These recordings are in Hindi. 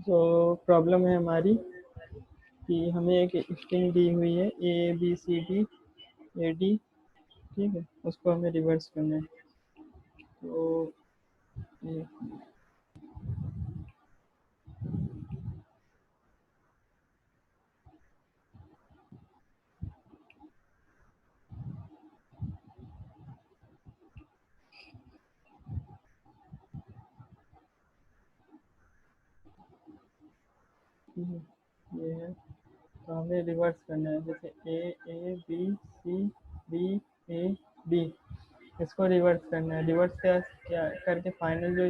तो प्रॉब्लम है हमारी कि हमें एक स्ट्रिंग दी हुई है A B C D A D, ठीक है, उसको हमें रिवर्स करना है। तो ये है, तो हमें रिवर्स करना है। जैसे A B C D A B, इसको रिवर्स करना है। रिवर्स क्या क्या करके फाइनल जो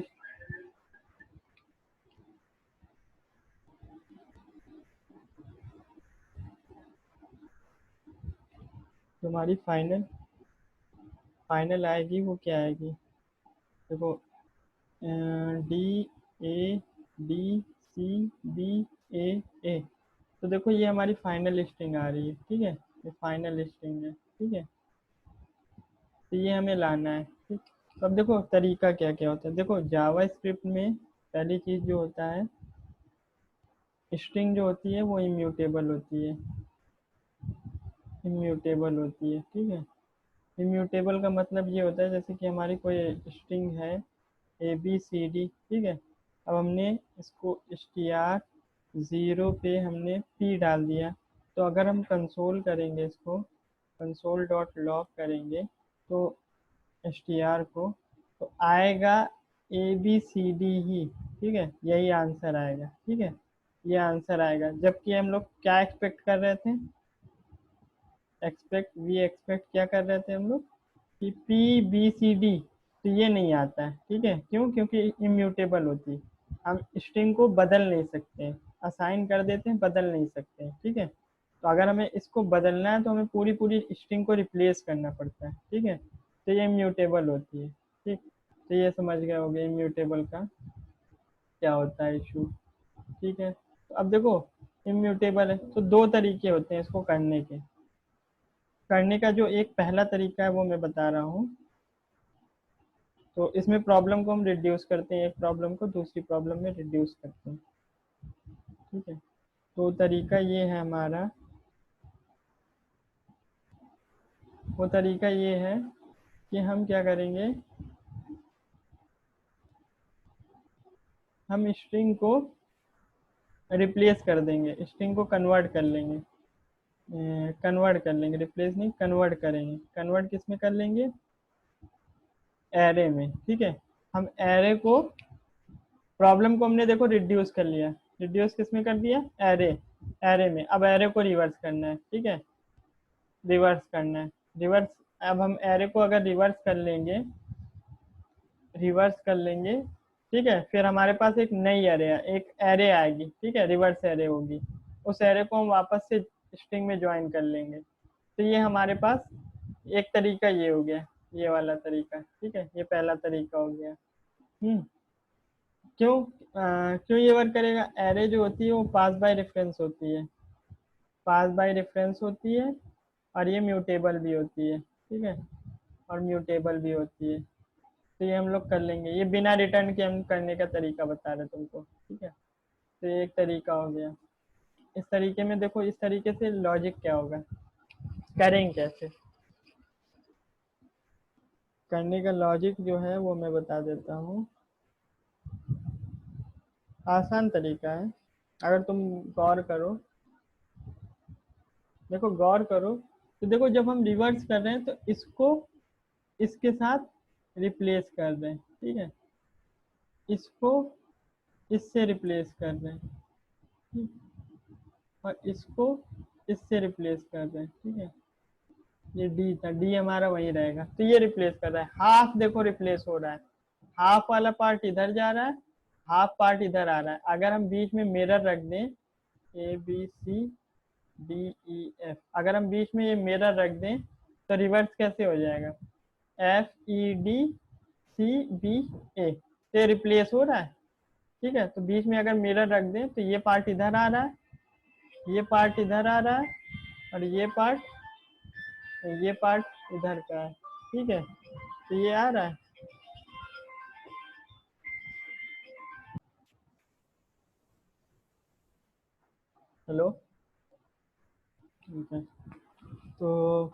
हमारी फाइनल फाइनल आएगी वो क्या आएगी, देखो D A D C B A A. तो देखो ये हमारी फाइनल स्ट्रिंग आ रही है, ठीक है, ये फाइनल स्ट्रिंग है, ठीक है। तो ये हमें लाना है, ठीक। तो अब देखो तरीका क्या क्या होता है। देखो जावा स्क्रिप्ट में पहली चीज़ जो होता है, स्ट्रिंग जो होती है वो इम्यूटेबल होती है, इम्यूटेबल होती है, ठीक है। इम्यूटेबल का मतलब ये होता है जैसे कि हमारी कोई स्ट्रिंग है ए बी सी डी, ठीक है। अब हमने इसको str 0 पे हमने p डाल दिया। तो अगर हम कंसोल करेंगे, इसको कंसोल डॉट लॉग करेंगे तो str को, तो आएगा ए बी सी डी ही, ठीक है, यही आंसर आएगा, ठीक है, ये आंसर आएगा। जबकि हम लोग क्या एक्सपेक्ट कर रहे थे, एक्सपेक्ट क्या कर रहे थे हम लोग कि पी बी सी डी, तो ये नहीं आता है, ठीक है। क्यों? क्योंकि इम्यूटेबल होती है, हम स्ट्रिंग को बदल नहीं सकते हैं, असाइन कर देते हैं, बदल नहीं सकते हैं, ठीक है। तो अगर हमें इसको बदलना है तो हमें पूरी पूरी स्ट्रिंग को रिप्लेस करना पड़ता है, ठीक है। तो ये इम्यूटेबल होती है, ठीक। तो ये समझ गए होंगे इम्यूटेबल का क्या होता है इशू, ठीक है। तो अब देखो इम्यूटेबल है तो दो तरीके होते हैं इसको करने के। करने का जो एक पहला तरीका है वो मैं बता रहा हूँ। तो इसमें प्रॉब्लम को हम रिड्यूस करते हैं, एक प्रॉब्लम को दूसरी प्रॉब्लम में रिड्यूस करते हैं, ठीक है। तो तरीका ये है हमारा, वो तरीका ये है कि हम क्या करेंगे, हम स्ट्रिंग को रिप्लेस कर देंगे, स्ट्रिंग को कन्वर्ट कर लेंगे, कन्वर्ट कर लेंगे, रिप्लेस नहीं, कन्वर्ट करेंगे। कन्वर्ट किस में कर लेंगे, एरे में, ठीक है। हम एरे को, प्रॉब्लम को हमने देखो रिड्यूस कर लिया, रिड्यूस किस में कर दिया, एरे, एरे में। अब एरे को रिवर्स करना है, ठीक है, रिवर्स करना है, रिवर्स। अब हम एरे को अगर रिवर्स कर लेंगे, रिवर्स कर लेंगे, ठीक है, फिर हमारे पास एक नई एरे, एक एरे आएगी, ठीक है, रिवर्स एरे होगी। उस एरे को हम वापस से स्ट्रिंग में ज्वाइन कर लेंगे। तो ये हमारे पास एक तरीका ये हो गया, ये वाला तरीका, ठीक है, ये पहला तरीका हो गया। हम्म। क्यों क्यों ये वर्क करेगा, एरे जो होती है वो पास बाय रेफरेंस होती है, पास बाय रेफरेंस होती है, और ये म्यूटेबल भी होती है, ठीक है, और म्यूटेबल भी होती है। तो ये हम लोग कर लेंगे, ये बिना रिटर्न के हम करने का तरीका बता रहे तुमको, ठीक है। तो ये एक तरीका हो गया। इस तरीके में देखो, इस तरीके से लॉजिक क्या होगा, करेंगे कैसे, करने का लॉजिक जो है वो मैं बता देता हूँ। आसान तरीका है, अगर तुम गौर करो, देखो गौर करो, तो देखो जब हम रिवर्स कर रहे हैं तो इसको इसके साथ रिप्लेस कर रहे हैं, ठीक है, इसको इससे रिप्लेस कर रहे हैं, ठीक? और इसको इससे रिप्लेस कर रहे हैं, ठीक है। ये डी था, डी हमारा वही रहेगा, तो ये रिप्लेस कर रहा है। हाफ देखो रिप्लेस हो रहा है, हाफ वाला पार्ट इधर जा रहा है, हाफ पार्ट इधर आ रहा है। अगर हम बीच में मिरर रख दें, A B C D E F, अगर हम बीच में ये मिरर रख दें तो रिवर्स कैसे हो जाएगा, F E D C B A, से रिप्लेस हो रहा है, ठीक है। तो बीच में अगर मिरर रख दें तो ये पार्ट इधर आ रहा है, ये पार्ट इधर आ रहा है, और ये पार्ट इधर का है, ठीक है। तो ये आ रहा है, हेलो। ठीक है, तो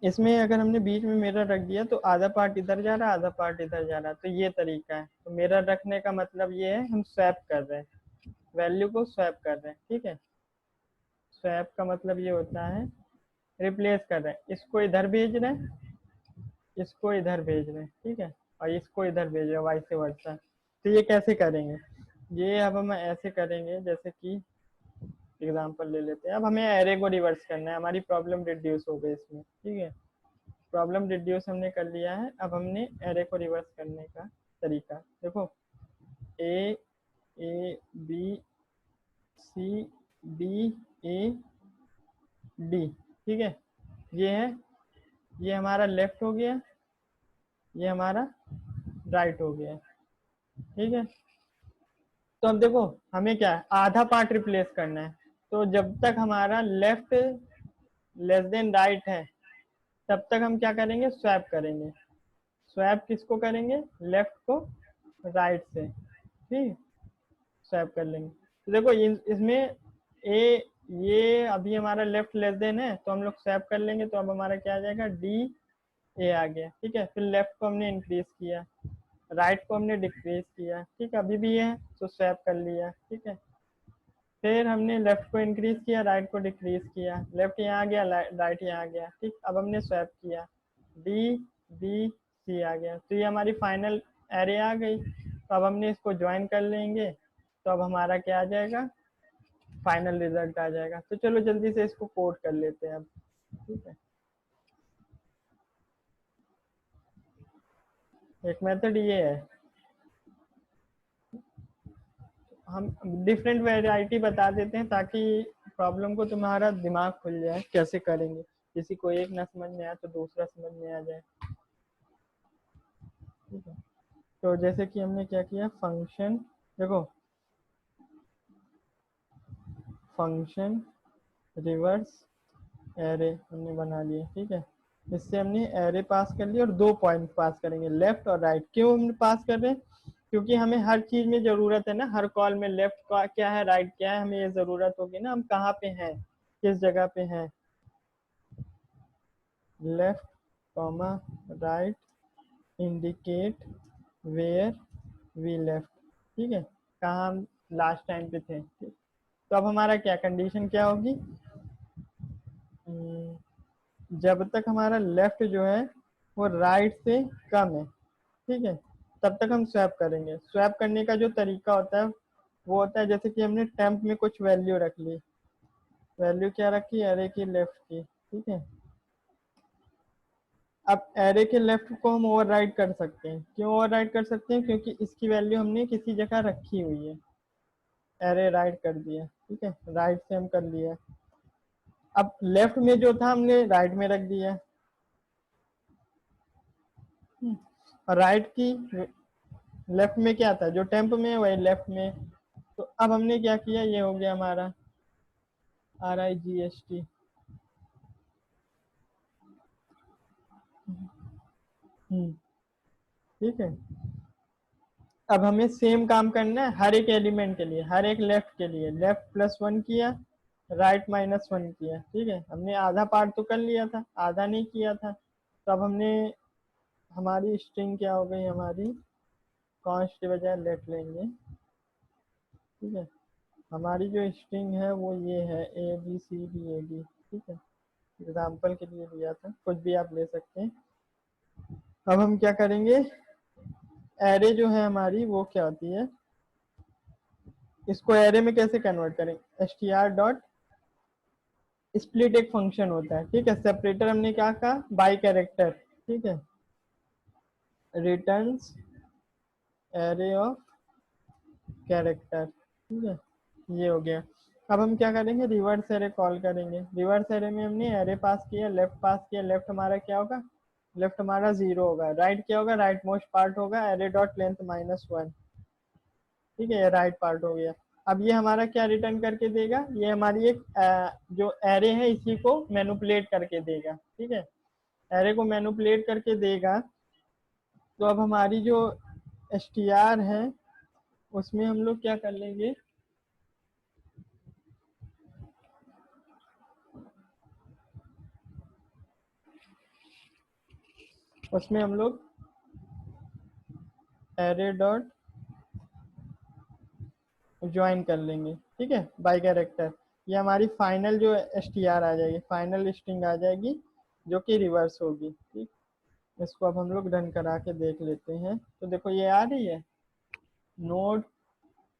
इसमें अगर हमने बीच में मिरर रख दिया तो आधा पार्ट इधर जा रहा है, आधा पार्ट इधर जा रहा है, तो ये तरीका है। तो मिरर रखने का मतलब ये है हम स्वैप कर रहे हैं, वैल्यू को स्वैप कर रहे हैं। ठीक है, स्वैप का मतलब ये होता है रिप्लेस कर रहे हैं, इसको इधर भेज रहे हैं, इसको इधर भेज रहे हैं। ठीक है, और इसको इधर भेज रहे हैं, वाइस वर्सा। तो ये कैसे करेंगे, ये अब हम ऐसे करेंगे, जैसे कि एग्जांपल ले लेते हैं। अब हमें एरे को रिवर्स करना है, हमारी प्रॉब्लम रिड्यूस हो गई इसमें। ठीक है, प्रॉब्लम रिड्यूस हमने कर लिया है। अब हमने एरे को रिवर्स करने का तरीका देखो, A A B C D A D. ठीक है, ये है, ये हमारा लेफ्ट हो गया, ये हमारा राइट हो गया। ठीक है, तो अब देखो हमें क्या है, आधा पार्ट रिप्लेस करना है। तो जब तक हमारा लेफ्ट लेस देन राइट है तब तक हम क्या करेंगे, स्वैप करेंगे। स्वैप किसको करेंगे, लेफ्ट को राइट से। ठीक, स्वैप कर लेंगे। तो देखो इसमें ए, ये अभी हमारा लेफ्ट लेस देन है तो हम लोग स्वैप कर लेंगे, तो अब हमारा क्या आ जाएगा, डी ए आ गया। ठीक है, फिर लेफ्ट को हमने इंक्रीज किया, राइट को हमने डिक्रीज किया। ठीक है, अभी भी है तो स्वैप कर लिया। ठीक है, फिर हमने लेफ्ट को इंक्रीज किया, राइट को डिक्रीज किया, लेफ्ट यहाँ आ गया, राइट यहाँ आ गया। ठीक, अब हमने स्वैप किया, डी बी सी आ गया, तो ये हमारी फाइनल एरे आ गई। तो अब हमने इसको ज्वाइन कर लेंगे, तो अब हमारा क्या आ जाएगा, फाइनल रिजल्ट आ जाएगा। तो चलो जल्दी से इसको कोड कर लेते हैं अब। ठीक है, एक मेथड ये है, हम डिफरेंट वेराइटी बता देते हैं ताकि प्रॉब्लम को तुम्हारा दिमाग खुल जाए कैसे करेंगे, किसी को एक ना समझ में आए तो दूसरा समझ में आ जाए। ठीक है, तो जैसे कि हमने क्या किया, फंक्शन देखो, फंक्शन रिवर्स एरे हमने बना लिए। ठीक है, इससे हमने एरे पास कर लिया और 2 पॉइंट पास करेंगे, लेफ्ट और राइट। क्यों हम पास कर रहे हैं, क्योंकि हमें हर चीज में जरूरत है ना, हर कॉल में लेफ्ट का क्या है, राइट क्या है, हमें ये जरूरत होगी ना, हम कहाँ पे हैं, किस जगह पे हैं। Left comma right indicate where we left. ठीक है, कहाँ हम लास्ट टाइम पे थे। ठीक? तो अब हमारा क्या कंडीशन क्या होगी, जब तक हमारा लेफ्ट जो है वो राइट से कम है, ठीक है, तब तक हम स्वैप करेंगे। स्वैप करने का जो तरीका होता है वो होता है, जैसे कि हमने टेम्प में कुछ वैल्यू रख ली, वैल्यू क्या रखी, एरे की लेफ्ट की। ठीक है, अब एरे के लेफ्ट को हम ओवरराइड कर सकते हैं। क्यों ओवरराइड कर सकते हैं, क्योंकि इसकी वैल्यू हमने किसी जगह रखी हुई है, एरे राइट कर दिया। ठीक है, राइट से हम कर लिया, अब लेफ्ट में जो था हमने राइट में रख दिया, और राइट की लेफ्ट में क्या था, जो टेम्प में है वही लेफ्ट में। तो अब हमने क्या किया, ये हो गया हमारा RIGST। ठीक है, अब हमें सेम काम करना है हर एक एलिमेंट के लिए, हर एक लेफ्ट के लिए, लेफ्ट +1 किया, राइट -1 किया। ठीक है, हमने आधा पार्ट तो कर लिया था, आधा नहीं किया था। तो अब हमने, हमारी स्ट्रिंग क्या हो गई, हमारी कॉन्स्ट के बजाय लेट लेंगे। ठीक है, हमारी जो स्ट्रिंग है वो ये है ABCDAD। ठीक है, एग्जाम्पल के लिए लिया था, कुछ भी आप ले सकते हैं। अब हम क्या करेंगे, एरे जो है हमारी वो क्या होती है, इसको एरे में कैसे कन्वर्ट करेंगे, str डॉट स्प्लिट एक फंक्शन होता है। ठीक है, सेपरेटर हमने क्या कहा, बाई कैरेक्टर। ठीक है, रिटर्न्स एरे ऑफ कैरेक्टर। ठीक है, ये हो गया। अब हम क्या करेंगे, रिवर्स एरे कॉल करेंगे। रिवर्स एरे में हमने एरे पास किया, लेफ्ट पास किया, लेफ्ट हमारा क्या होगा, लेफ्ट हमारा 0 होगा, राइट क्या होगा, राइट मोस्ट पार्ट होगा, एरे डॉट लेंथ -1। ठीक है, ये राइट पार्ट हो गया। अब ये हमारा क्या रिटर्न करके देगा, ये हमारी एक जो एरे है इसी को मैनिपुलेट करके देगा। ठीक है, एरे को मैनिपुलेट करके देगा। तो अब हमारी जो str है उसमें हम लोग क्या कर लेंगे, उसमें हम लोग एरे डॉट ज्वाइन कर लेंगे, ठीक है, बाय कैरेक्टर। ये हमारी फाइनल जो str आ जाएगी, फाइनल स्ट्रिंग आ जाएगी, जो कि रिवर्स होगी, ठीक। इसको अब हम लोग रन करा के देख लेते हैं। तो देखो ये आ रही है नोड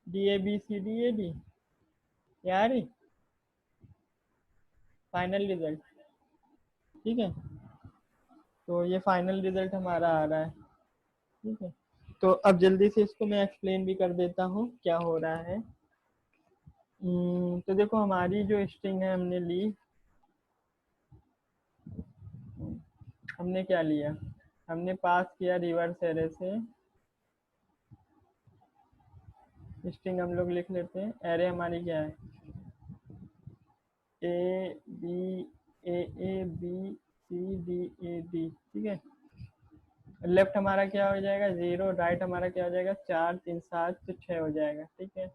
DABCDAD, ये आ रही फाइनल रिजल्ट, ठीक है। तो ये फाइनल रिजल्ट हमारा आ रहा है, ठीक है। तो अब जल्दी से इसको मैं एक्सप्लेन भी कर देता हूँ क्या हो रहा है। तो देखो हमारी जो स्ट्रिंग है हमने ली, हमने क्या लिया, हमने पास किया रिवर्स एरे से स्ट्रिंग, हम लोग लिख लेते हैं। एरे हमारी क्या है, A B A A B C D A D, ठीक है। लेफ्ट हमारा क्या हो जाएगा 0, राइट हमारा क्या हो जाएगा 4 3 7, तो 6 हो जाएगा, ठीक है।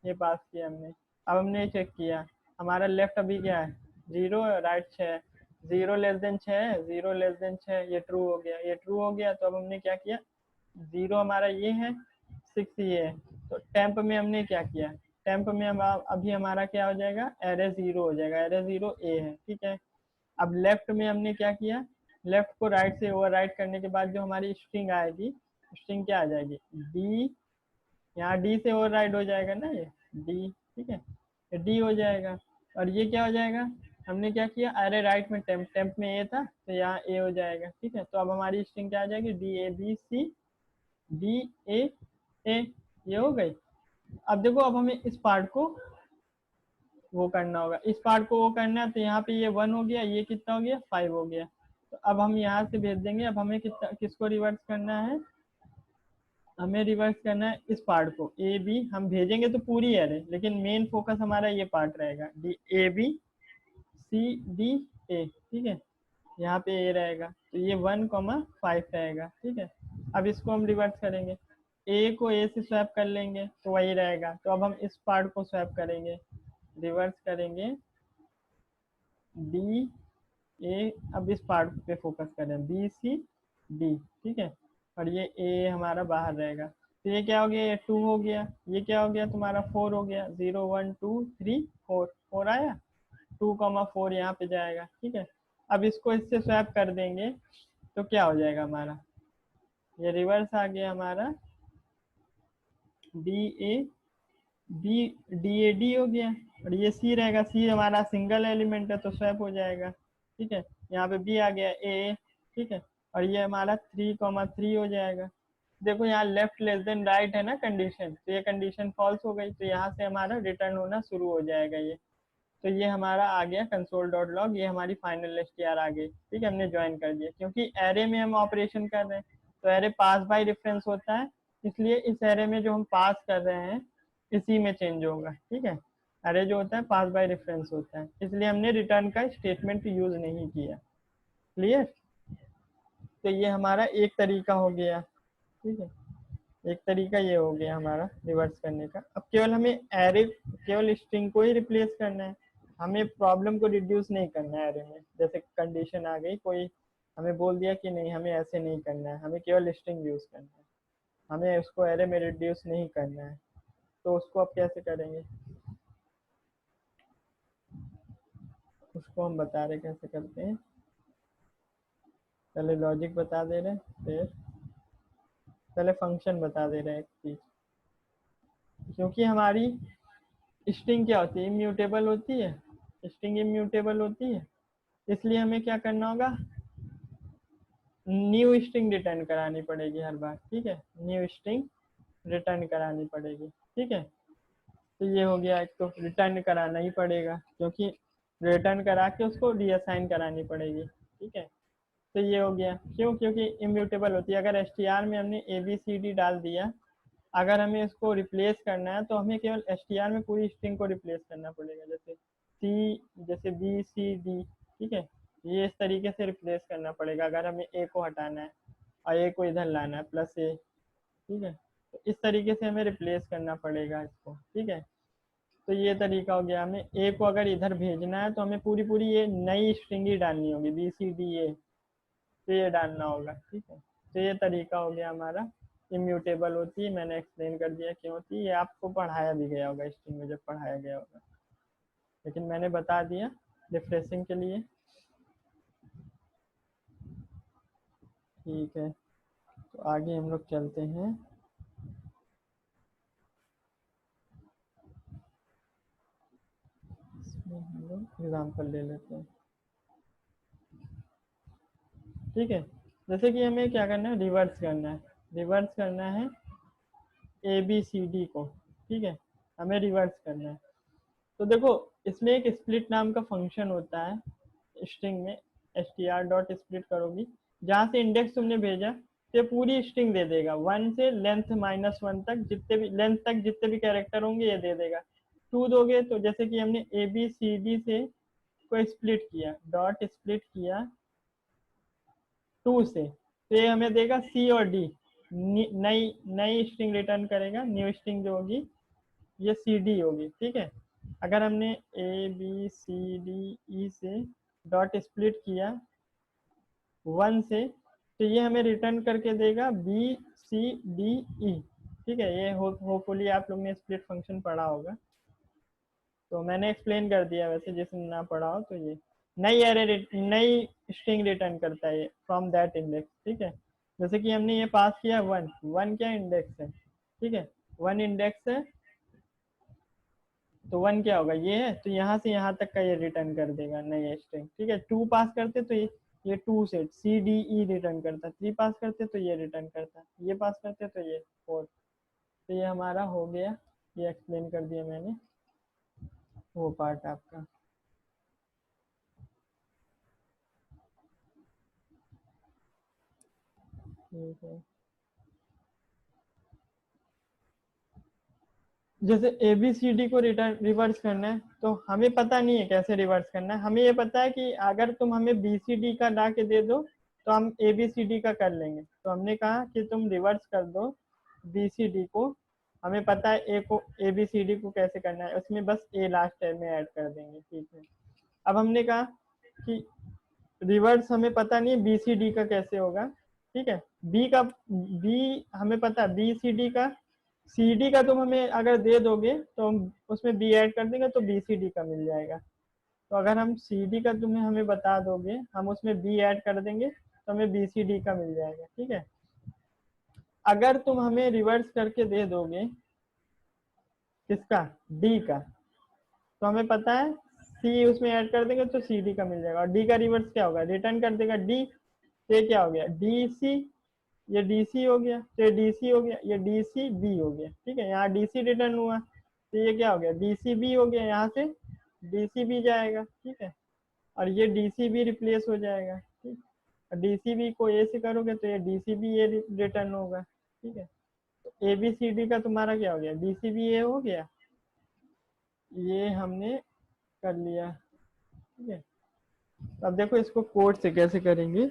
ये पास किया हमने। अब हमने चेक किया हमारा लेफ्ट अभी क्या है 0, right 6, 0 less than 6, 0 less than 6, ये ट्रू हो गया, ये ट्रू हो गया। तो अब हमने क्या किया, 0 हमारा ये है, 6 ये है, तो टेम्प में हमने क्या किया, टेम्प में हम अभी हमारा क्या हो जाएगा एरे 0 हो जाएगा, एरे 0 ए है, ठीक है। अब लेफ्ट में हमने क्या किया, लेफ्ट को राइट से ओवर राइट करने के बाद जो हमारी स्ट्रिंग आएगी, स्ट्रिंग क्या आ जाएगी डी, यहाँ डी से ओवर राइट हो जाएगा ना ये डी, ठीक है, ये डी हो जाएगा। और ये क्या हो जाएगा, हमने क्या किया अरे राइट में टेम्प, टेम्प में ए था तो यहाँ ए हो जाएगा, ठीक है। तो अब हमारी स्ट्रिंग क्या आ जाएगी DABCDAA, ये हो गई। अब देखो अब हमें इस पार्ट को वो करना होगा, इस पार्ट को वो करना है, तो यहाँ पे ये 1 हो गया, ये कितना हो गया 5 हो गया। तो अब हम यहाँ से भेज देंगे। अब हमें कितना किसको रिवर्स करना है, हमें रिवर्स करना है इस पार्ट को, ए बी हम भेजेंगे तो पूरी एरे, लेकिन मेन फोकस हमारा ये पार्ट रहेगा DABCDA, ठीक है। यहाँ पे ए रहेगा तो ये 1,5 रहेगा, ठीक है। अब इसको हम रिवर्स करेंगे, ए को ए से स्वैप कर लेंगे तो वही रहेगा। तो अब हम इस पार्ट को स्वैप करेंगे, रिवर्स करेंगे डी ए, अब इस पार्ट पे फोकस करें BCD, ठीक है। और ये ए हमारा बाहर रहेगा, तो ये क्या हो गया, ये 2 हो गया, ये क्या हो गया तुम्हारा 4 हो गया, 0 1 2 3 4, 4 आया, 2,4 यहाँ पे जाएगा, ठीक है। अब इसको इससे स्वैप कर देंगे तो क्या हो जाएगा हमारा, ये रिवर्स आ गया हमारा DAD हो गया। और ये C रहेगा, C हमारा सिंगल एलिमेंट है तो स्वैप हो जाएगा, ठीक है। यहाँ पे B आ गया A, ठीक है। और ये हमारा 3,3 हो जाएगा। देखो यहाँ लेफ्ट लेस देन राइट है ना कंडीशन, तो ये कंडीशन फॉल्स हो गई, तो यहाँ से हमारा रिटर्न होना शुरू हो जाएगा ये। तो ये हमारा आ गया कंसोल डॉट लॉग, ये हमारी फाइनल str आ गई, ठीक है। हमने ज्वाइन कर दिया क्योंकि एरे में हम ऑपरेशन कर रहे हैं, तो एरे पास बाय रेफरेंस होता है, इसलिए इस एरे में जो हम पास कर रहे हैं इसी में चेंज होगा, ठीक है। एरे जो होता है पास बाय रेफरेंस होता है, इसलिए हमने रिटर्न का स्टेटमेंट यूज नहीं किया, क्लियर। तो ये हमारा एक तरीका हो गया, ठीक है। एक तरीका ये हो गया हमारा रिवर्स करने का। अब केवल हमें एरे, केवल स्ट्रिंग को ही रिप्लेस करना है, हमें प्रॉब्लम को रिड्यूस नहीं करना है एरे में। जैसे कंडीशन आ गई, कोई हमें बोल दिया कि नहीं हमें ऐसे नहीं करना है, हमें केवल स्ट्रिंग यूज करना है, हमें उसको एरे में रिड्यूस नहीं करना है। तो उसको अब कैसे करेंगे, उसको हम बता रहे कैसे करते हैं। पहले लॉजिक बता दे रहे, फिर पहले फंक्शन बता दे रहे हैं एक चीज। क्योंकि हमारी स्ट्रिंग क्या होती है, इम्यूटेबल होती है, स्ट्रिंग इम्यूटेबल होती है, इसलिए हमें क्या करना होगा, न्यू स्ट्रिंग रिटर्न करानी पड़ेगी हर बार, ठीक है। न्यू स्ट्रिंग रिटर्न करानी पड़ेगी, ठीक है। तो ये हो गया, एक तो रिटर्न कराना ही पड़ेगा क्योंकि रिटर्न करा के उसको रीअसाइन करानी पड़ेगी, ठीक है। तो ये हो गया, क्यों, क्योंकि इम्यूटेबल होती है। अगर str में हमने ABCD डाल दिया, अगर हमें इसको रिप्लेस करना है तो हमें केवल str में पूरी स्ट्रिंग को रिप्लेस करना पड़ेगा, जैसे जैसे BCD, ठीक है। ये इस तरीके से रिप्लेस करना पड़ेगा अगर हमें ए को हटाना है और ए को इधर लाना है +a, ठीक है। तो इस तरीके से हमें रिप्लेस करना पड़ेगा इसको, ठीक है। तो ये तरीका हो गया, हमें ए को अगर इधर भेजना है तो हमें पूरी पूरी ये नई स्ट्रिंग ही डालनी होगी BCDA, तो ये डालना होगा, ठीक है। तो ये तरीका हो गया हमारा। इम्यूटेबल होती है, मैंने एक्सप्लेन कर दिया क्यों होती है, ये आपको पढ़ाया भी गया होगा स्ट्रिंग में जब पढ़ाया गया होगा, लेकिन मैंने बता दिया रिफ्रेशिंग के लिए। ठीक है, तो आगे हम लोग चलते हैं। इसमें हम लोग एग्जाम्पल ले लेते हैं, ठीक है। जैसे कि हमें क्या करना है, रिवर्स करना है। रिवर्स करना है ए बी सी डी को, ठीक है, हमें रिवर्स करना है। तो देखो, इसमें एक स्प्लिट नाम का फंक्शन होता है स्ट्रिंग में। S T R dot split करोगी, जहाँ से इंडेक्स तुमने भेजा तो ये पूरी स्ट्रिंग दे देगा, 1 से लेंथ -1 तक, जितने भी लेंथ तक जितने भी कैरेक्टर होंगे ये दे देगा। 2 दोगे तो जैसे कि हमने ए बी सी डी से को स्प्लिट किया, डॉट स्प्लिट किया 2 से, तो ये हमें देगा सी और डी, नई नई स्ट्रिंग रिटर्न करेगा। न्यू स्ट्रिंग जो होगी ये सी डी होगी, ठीक है। अगर हमने ए बी सी डी ई से डॉट स्प्लिट किया 1 से, तो ये हमें रिटर्न करके देगा बी सी डी ई, ठीक है। ये होपफुली आप लोग ने स्प्लिट फंक्शन पढ़ा होगा, तो मैंने एक्सप्लेन कर दिया, वैसे जिसने ना पढ़ा हो तो ये नई एरे नई स्ट्रिंग रिटर्न करता है ये फ्रॉम दैट इंडेक्स, ठीक है। जैसे कि हमने ये पास किया 1, 1 क्या इंडेक्स है, ठीक है, 1 इंडेक्स है, तो 1 क्या होगा, ये है, तो यहाँ से यहाँ तक का ये रिटर्न कर देगा नई स्ट्रिंग, ठीक है। 2 पास करते तो ये 2 से सी डी ई रिटर्न करता, 3 पास करते तो ये रिटर्न करता, ये पास करते तो ये 4। तो ये हमारा हो गया, ये एक्सप्लेन कर दिया मैंने वो पार्ट आपका। ठीक है, जैसे ए बी सी डी को रिटर्न रिवर्स करना है, तो हमें पता नहीं है कैसे रिवर्स करना है। हमें ये पता है कि अगर तुम हमें बी सी डी का ला के दे दो तो हम ए बी सी डी का कर लेंगे, तो हमने कहा कि तुम रिवर्स कर दो बी सी डी को। हमें पता है ए को, ए बी सी डी को कैसे करना है, उसमें बस ए लास्ट में ऐड कर देंगे, ठीक है। अब हमने कहा कि रिवर्स हमें पता नहीं है बी सी डी का कैसे होगा, ठीक है। बी का, बी हमें पता है बी सी डी का, सी डी का तुम हमें अगर दे दोगे तो हम उसमें बी ऐड कर देंगे तो बी सी डी का मिल जाएगा। तो अगर हम सी डी का तुम्हें हमें बता दोगे, हम उसमें बी ऐड कर देंगे तो हमें बी सी डी का मिल जाएगा, ठीक है। अगर तुम हमें रिवर्स करके दे दोगे किसका, डी का, तो हमें पता है सी उसमें ऐड कर देंगे तो सी डी का मिल जाएगा। और डी का रिवर्स क्या होगा, रिटर्न कर देगा डी, तो ये क्या हो गया, डी सी, ये डी सी हो गया, तो ये डी सी हो गया, ये डी सी बी हो गया, ठीक है। यहाँ डी सी रिटर्न हुआ तो ये क्या हो गया, डी सी बी हो गया, यहाँ से डी सी बी जाएगा, ठीक है। और ये डी सी बी रिप्लेस हो जाएगा, ठीक। और डी सी बी को ए से करोगे तो ये डी सी बी ए रिटर्न होगा, ठीक है। तो ए बी सी डी का तुम्हारा क्या हो गया, डी सी बी ए हो गया, ये हमने कर लिया, ठीक है। अब देखो इसको कोड से कैसे करेंगे।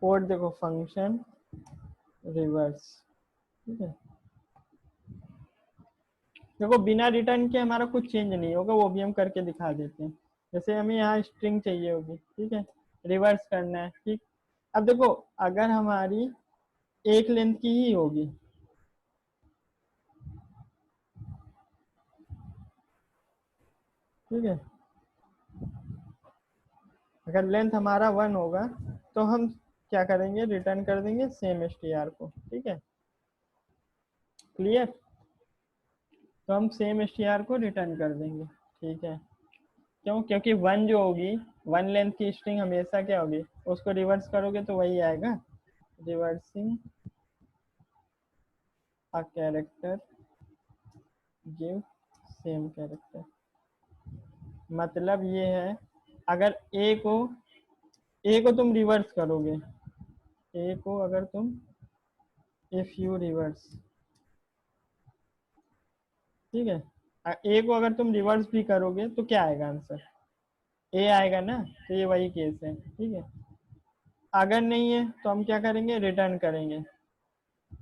कोड देखो, फंक्शन रिवर्स, ठीक है। देखो बिना रिटर्न के हमारा कुछ चेंज नहीं होगा, वो भी हम करके दिखा देते हैं। जैसे हमें यहाँ स्ट्रिंग चाहिए होगी, ठीक है, रिवर्स करना है, ठीक। अब देखो अगर हमारी एक लेंथ की ही होगी, ठीक है, अगर लेंथ हमारा 1 होगा तो हम क्या करेंगे, रिटर्न कर देंगे सेम एस टी आर को, ठीक है, क्लियर। तो हम सेम एस टी आर को रिटर्न कर देंगे, ठीक है। क्यों, क्योंकि 1 जो होगी, 1 लेंथ की स्ट्रिंग हमेशा क्या होगी, उसको रिवर्स करोगे तो वही आएगा, reversing a character give same character. मतलब ये है, अगर ए को तुम रिवर्स करोगे, ए को अगर तुम इफ यू रिवर्स, ठीक है, ए को अगर तुम रिवर्स भी करोगे तो क्या आएगा आंसर, ए आएगा ना, तो ये वही केस है, ठीक है। अगर नहीं है तो हम क्या करेंगे, रिटर्न करेंगे।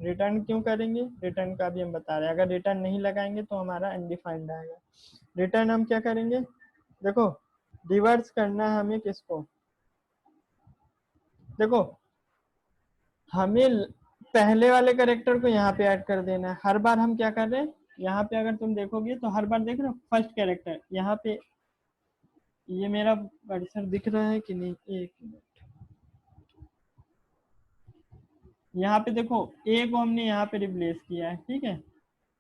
रिटर्न क्यों करेंगे, रिटर्न का भी हम बता रहे हैं। अगर रिटर्न नहीं लगाएंगे तो हमारा अनडिफाइंड आएगा। रिटर्न हम क्या करेंगे, देखो रिवर्स करना है हमें किसको, देखो हमें पहले वाले करेक्टर को यहाँ पे ऐड कर देना है। हर बार हम क्या कर रहे हैं, यहाँ पे अगर तुम देखोगे तो हर बार देख रहे हो फर्स्ट कैरेक्टर यहाँ पे, ये मेरा कर्सर दिख रहा है कि नहीं, एक मिनट, यहाँ पे देखो ए को हमने यहाँ पे रिप्लेस किया है, ठीक है,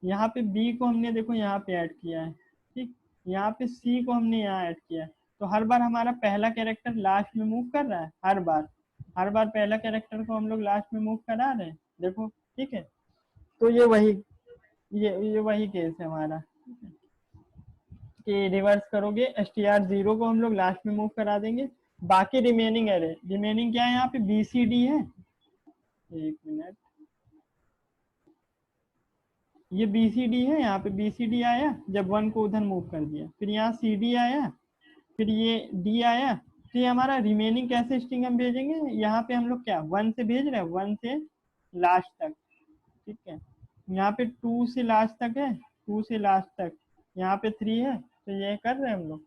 यहाँ पे बी को हमने देखो यहाँ पे ऐड किया है, ठीक, यहाँ पे सी को हमने यहाँ ऐड किया है। तो हर बार हमारा पहला कैरेक्टर लास्ट में मूव कर रहा है, हर बार पहला कैरेक्टर को हम लोग लास्ट में मूव करा रहे हैं, देखो ठीक है। तो ये वही केस है हमारा कि रिवर्स करोगे str0 को हम लोग लास्ट में मूव करा देंगे, बाकी रिमेनिंग एरे, रिमेनिंग क्या है यहाँ पे bcd है, एक मिनट, ये bcd है, यहाँ पे bcd आया जब 1 को उधर मूव कर दिया, फिर यहाँ cd आया, फिर ये d आया, तो ये हमारा रिमेनिंग कैसे स्ट्रिंग हम भेजेंगे, यहाँ पे हम लोग क्या 1 से भेज रहे हैं, 1 से लास्ट तक, ठीक है, यहाँ पे 2 से लास्ट तक है, 2 से लास्ट तक, यहाँ पे 3 है, तो ये कर रहे हैं हम लोग।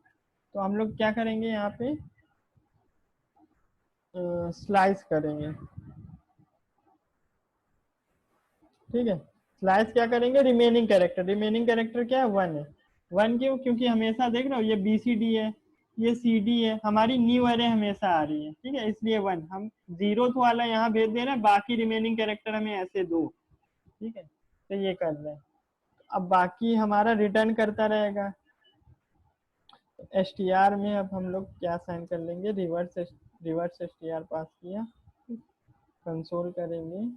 तो हम लोग क्या करेंगे यहाँ पे स्लाइस करेंगे, ठीक है, स्लाइस क्या करेंगे, रिमेनिंग कैरेक्टर क्या है 1 है, 1 क्यों, क्योंकि हमेशा देख रहे हो ये bcd है, ये cd है, हमारी न्यू एरे हमेशा आ रही है, ठीक है, इसलिए 1 हम जीरो वाला यहाँ भेज दे रहे हैं, बाकी रिमेनिंग कैरेक्टर हमें ऐसे दो, ठीक है, तो ये कर रहे हैं। अब बाकी हमारा रिटर्न करता रहेगा, str में अब हम लोग क्या साइन कर लेंगे, रिवर्स str पास किया, कंसोल करेंगे,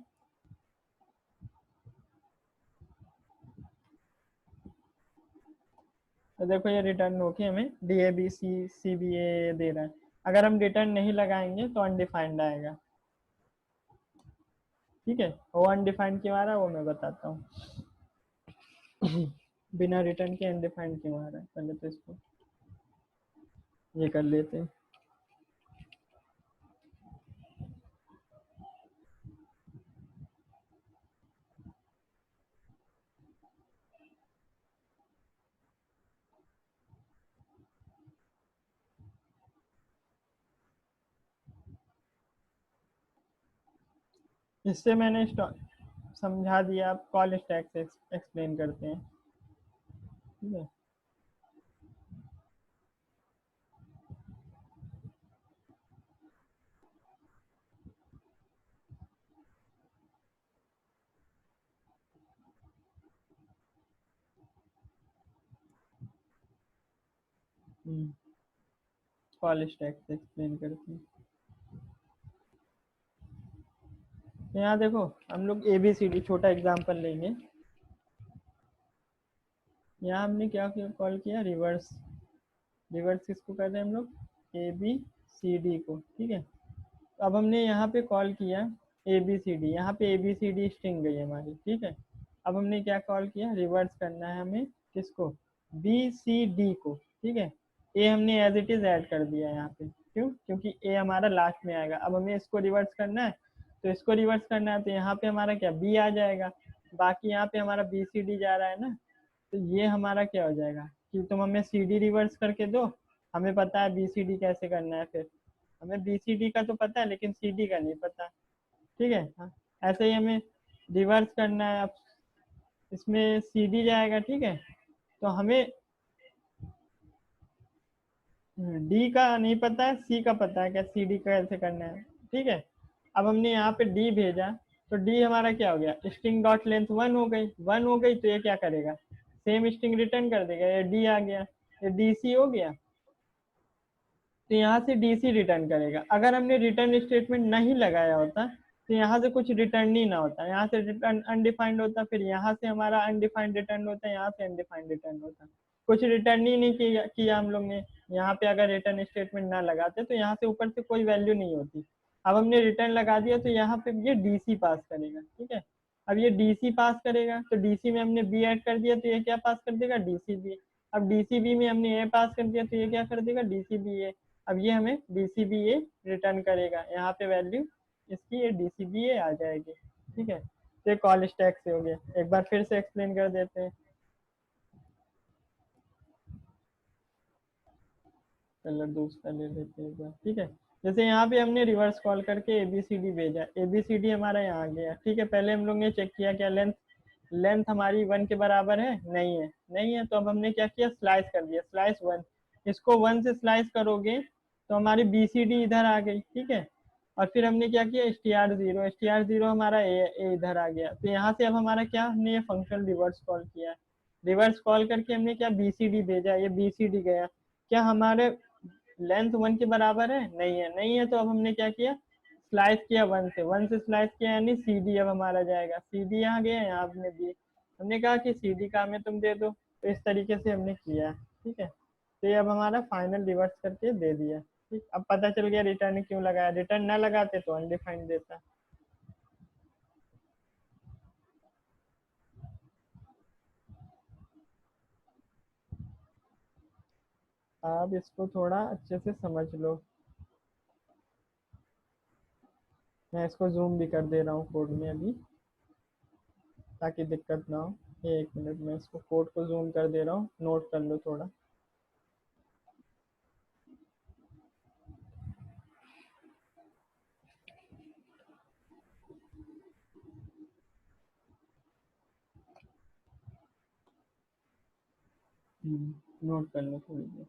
तो देखो ये रिटर्न होके हमें DABC दे रहा है। अगर हम रिटर्न नहीं लगाएंगे तो अनडिफाइंड आएगा, ठीक है, वो अनडिफाइंड क्यों आ रहा है वो मैं बताता हूँ। बिना रिटर्न के अनडिफाइंड क्यों आ रहा है, पहले तो इसको ये कर लेते हैं। इससे मैंने समझा दिया, आप कॉल स्टैक से एक्सप्लेन करते हैं, ठीक है। कॉल स्टैक से एक्सप्लेन करते हैं। तो यहाँ देखो हम लोग ABCD छोटा एग्जांपल लेंगे, यहाँ हमने क्या कॉल किया, रिवर्स, रिवर्स किसको कर रहे हैं हम लोग, ABCD को, ठीक है। तो अब हमने यहाँ पे कॉल किया ABCD, यहाँ पे ABCD स्ट्रिंग गई हमारी, ठीक है। अब हमने क्या कॉल किया, रिवर्स करना है हमें किसको, BCD को, ठीक है। ए हमने एज इट इज ऐड कर दिया यहाँ पे, क्यों, क्योंकि ए हमारा लास्ट में आएगा। अब हमें इसको रिवर्स करना है, तो इसको रिवर्स करना है तो यहाँ पे हमारा क्या बी आ जाएगा, बाकी यहाँ पे हमारा BCD जा रहा है ना, तो ये हमारा क्या हो जाएगा कि तुम हमें CD रिवर्स करके दो, हमें पता है BCD कैसे करना है, फिर हमें BCD का तो पता है लेकिन CD का नहीं पता, ठीक है। हाँ, ऐसे ही हमें रिवर्स करना है, अब इसमें CD जाएगा, ठीक है, तो हमें D का नहीं पता है, C का पता है, क्या CD कैसे करना है, ठीक है। अब हमने यहाँ पे D भेजा, तो D हमारा क्या हो गया, स्ट्रिंग डॉट लेंथ 1 हो गई, 1 हो गई, तो ये क्या करेगा, सेम स्ट्रिंग रिटर्न कर देगा, ये D आ गया, ये DC हो गया, तो यहाँ से DC रिटर्न करेगा। अगर हमने रिटर्न स्टेटमेंट नहीं लगाया होता तो यहाँ से कुछ रिटर्न ही ना होता, यहाँ से रिटर्न अनडिफाइंड होता, फिर यहाँ से हमारा अनडिफाइंड रिटर्न होता, यहाँ से अनडिफाइंड रिटर्न होता, कुछ रिटर्न ही नहीं किया हम लोग ने। यहाँ पे अगर रिटर्न स्टेटमेंट ना लगाते तो यहाँ से ऊपर से कोई वैल्यू नहीं होती। अब हमने रिटर्न लगा दिया तो यहाँ पे ये DC पास करेगा, ठीक है। अब ये DC पास करेगा, तो DC में हमने B ऐड कर दिया तो ये क्या पास कर देगा, DCB। अब DCB में हमने A पास कर दिया तो ये क्या कर देगा, DCBA। अब ये हमें DCBA रिटर्न करेगा, यहाँ पे वैल्यू इसकी ये DCBA आ जाएगी, ठीक है। तो ये कॉल स्टैक से हो गया, एक बार फिर से एक्सप्लेन कर देते हैं। कलर दूसरा ले लेते हैं एक बार, ठीक है। जैसे यहाँ पे हमने रिवर्स कॉल करके ABCD भेजा, ABCD हमारा यहाँ आ गया, ठीक है। पहले हम लोग ने चेक किया क्या लेंथ लेंथ हमारी 1 के बराबर है, नहीं है, नहीं है, तो अब हमने क्या किया, स्लाइस कर दिया, स्लाइस 1। इसको 1 से स्लाइस करोगे तो हमारी BCD इधर आ गई, ठीक है। और फिर हमने क्या किया, STR0 हमारा ए इधर आ गया। तो यहाँ से अब हमारा क्या, हमने ये फंक्शन रिवर्स कॉल किया, रिवर्स कॉल करके हमने क्या BCD भेजा, ये BCD गया। क्या हमारे लेंथ 1 के बराबर है, नहीं है, नहीं है, तो अब हमने क्या किया, स्लाइस किया 1 से स्लाइस किया, यानी CD अब हमारा जाएगा, CD यहाँ गया, यहाँ हमने दी, हमने कहा कि CD का हमें तुम दे दो, तो इस तरीके से हमने किया, ठीक है। तो ये अब हमारा फाइनल रिवर्स करके दे दिया, ठीक। अब पता चल गया रिटर्न क्यों लगाया, रिटर्न ना लगाते तो अनडिफाइंड देता। आप इसको थोड़ा अच्छे से समझ लो, मैं इसको जूम भी कर दे रहा हूँ कोड में अभी, ताकि दिक्कत ना हो। ये 1 मिनट में इसको कोड को जूम कर दे रहा हूँ, नोट कर लो थोड़ा। नोट कर लो थोड़ी देर।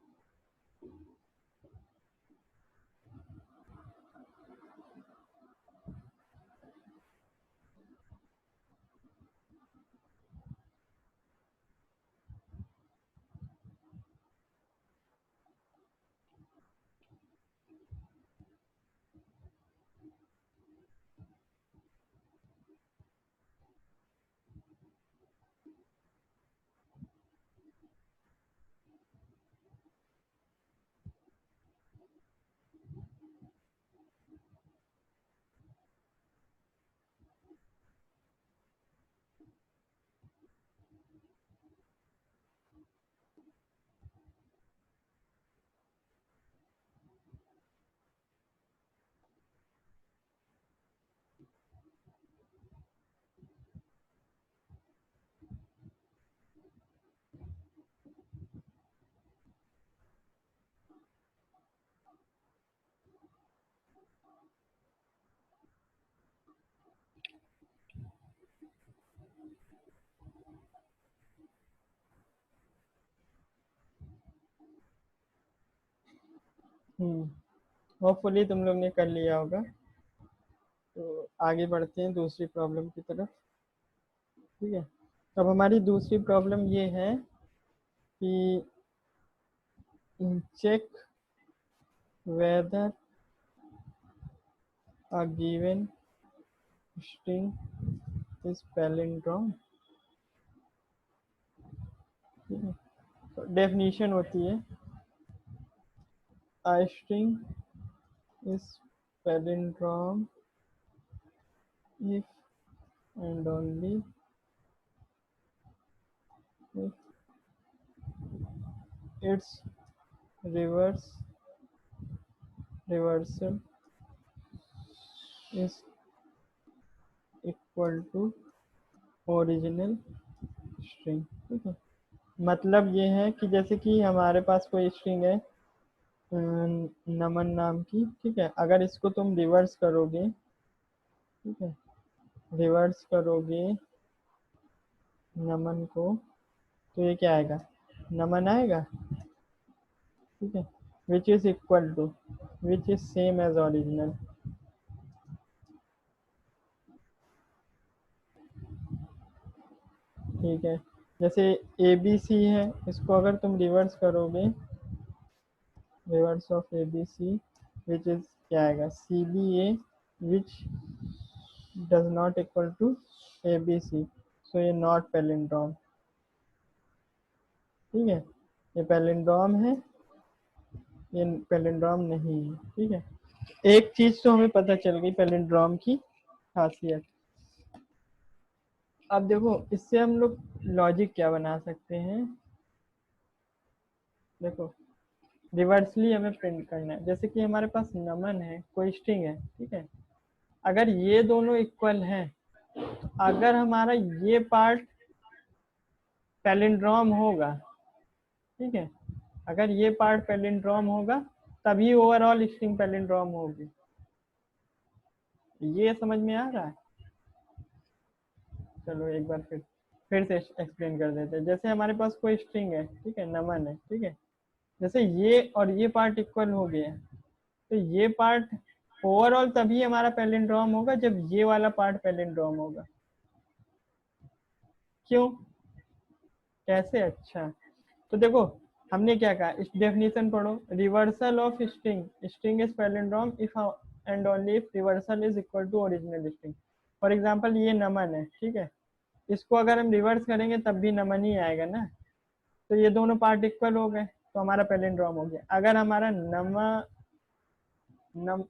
होपफुली तुम लोग ने कर लिया होगा। तो आगे बढ़ते हैं दूसरी प्रॉब्लम की तरफ, ठीक है। अब हमारी दूसरी प्रॉब्लम ये है कि check whether a given string is palindrome, ठीक है। तो डेफिनेशन होती है, a string is palindrome if and only if its reversal is equal to original string, ठीक है। मतलब ये है कि जैसे कि हमारे पास कोई स्ट्रिंग है नमन नाम की, ठीक है। अगर इसको तुम रिवर्स करोगे, ठीक है, रिवर्स करोगे नमन को, तो ये क्या आएगा, नमन आएगा, ठीक है। Which is equal to, which is same as original, ठीक है। जैसे ABC है, इसको अगर तुम रिवर्स करोगे, reverse of ABC which is क्या आएगा, CBA which does not equal to ABC, so ये नॉट पैलिंड्रोम, ठीक है। ये पैलिंड्रोम है, ये पैलिंड्रोम नहीं है, ठीक है। एक चीज तो हमें पता चल गई पैलिंड्रोम की खासियत। अब देखो इससे हम लोग लॉजिक क्या बना सकते हैं, देखो रिवर्सली हमें प्रिंट करना है। जैसे कि हमारे पास नमन है, कोई स्ट्रिंग है, ठीक है। अगर ये दोनों इक्वल हैं, अगर हमारा ये पार्ट पैलिंड्रोम होगा, ठीक है, अगर ये पार्ट पैलिंड्रोम होगा तभी ओवरऑल स्ट्रिंग पैलिंड्रोम होगी। ये समझ में आ रहा है? चलो एक बार फिर से एक्सप्लेन कर देते हैं। जैसे हमारे पास कोई स्ट्रिंग है, ठीक है, नमन है, ठीक है, जैसे ये और ये पार्ट इक्वल हो गया, तो ये पार्ट ओवरऑल तभी हमारा पैलिंड्रोम होगा जब ये वाला पार्ट पैलिंड्रोम होगा। क्यों? कैसे? अच्छा, तो देखो हमने क्या कहा, इस डेफिनेशन पढ़ो, reversal of string, string is palindrome if and only if reversal is equal to original string. For example ये नमन है, ठीक है, इसको अगर हम रिवर्स करेंगे तब भी नमन ही आएगा ना, तो ये दोनों पार्ट इक्वल हो गए तो हमारा पैलिंड्रोम हो गया। अगर हमारा नम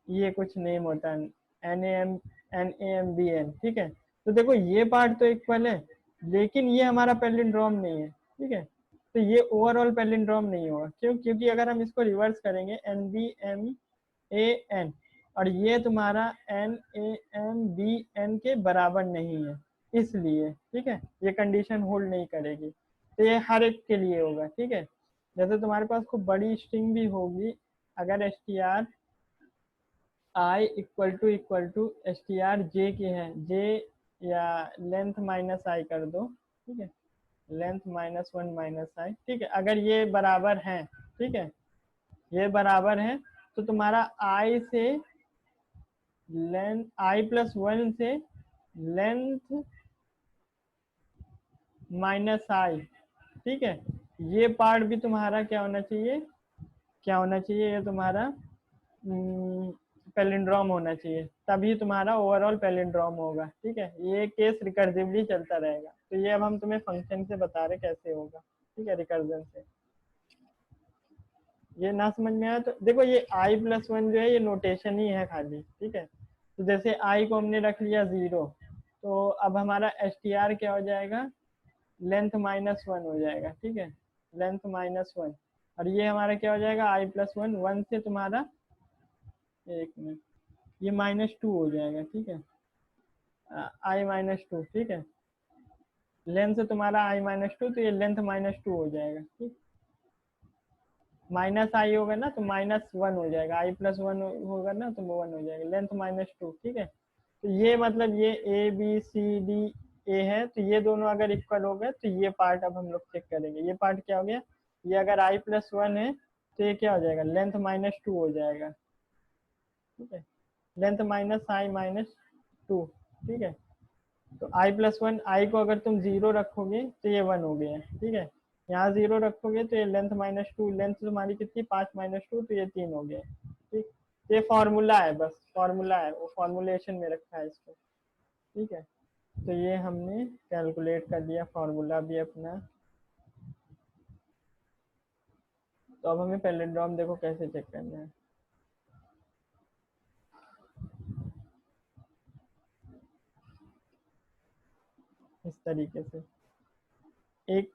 ये कुछ नेम होता है, NAMBN, ठीक है, तो देखो ये पार्ट तो इक्वल है लेकिन ये हमारा पैलिंड्रोम नहीं है, ठीक है, तो ये ओवरऑल पैलिंड्रोम नहीं होगा। क्यों? क्योंकि अगर हम इसको रिवर्स करेंगे NBMAN और ये तुम्हारा NAMBN के बराबर नहीं है, इसलिए, ठीक है, ये कंडीशन होल्ड नहीं करेगी। तो ये हर एक के लिए होगा, ठीक है। जैसे तुम्हारे पास खूब बड़ी स्ट्रिंग भी होगी, अगर str I equal to str j की है, j या लेंथ माइनस आई कर दो, ठीक है, लेंथ -1 -i, ठीक है, अगर ये बराबर है, ठीक है, ये बराबर है, तो तुम्हारा i से लेंथ i+1 से लेंथ -i, ठीक है, ये पार्ट भी तुम्हारा क्या होना चाहिए, क्या होना चाहिए, ये तुम्हारा पैलिंड्रोम होना चाहिए, तभी तुम्हारा ओवरऑल पैलिंड्रोम होगा, ठीक है। ये केस रिकर्सिवली चलता रहेगा। तो ये अब हम तुम्हें फंक्शन से बता रहे कैसे होगा, ठीक है, रिकर्जन से। ये ना समझ में आया तो देखो, ये i+1 जो है ये नोटेशन ही है खाली, ठीक है। तो जैसे i को हमने रख लिया 0, तो अब हमारा str क्या हो जाएगा, लेंथ -1 हो जाएगा, ठीक है, लेंथ -1, और ये हमारा क्या हो जाएगा, i+1, 1 से तुम्हारा, एक मिनट, ये -2 हो जाएगा, ठीक है, i-2, ठीक है, लेंथ से तुम्हारा i-2, तो ये लेंथ -2 हो जाएगा, ठीक, माइनस आई होगा ना तो -1 हो जाएगा, i+1 होगा ना तो 1 हो जाएगा, लेंथ -2, ठीक है। तो ये मतलब ये ABCD है, तो ये दोनों अगर इक्वल हो गए तो ये पार्ट अब हम लोग चेक करेंगे। ये पार्ट क्या हो गया, ये अगर i+1 है तो ये क्या हो जाएगा, लेंथ -2 हो जाएगा, ठीक है, लेंथ -i-2, ठीक है। तो i+1, i को अगर तुम 0 रखोगे तो ये 1 हो गया, ठीक है, यहाँ 0 रखोगे तो ये लेंथ -2, लेंथ तुम्हारी कितनी, 5 -2, तो ये 3 हो गया, ठीक। ये फॉर्मूला है, बस फॉर्मूला है, वो फॉर्मुलेशन में रखा है इसको, ठीक है। तो ये हमने कैलकुलेट कर लिया फॉर्मूला भी अपना। तो अब हमें पैलिंड्रोम देखो कैसे चेक करना है, इस तरीके से एक,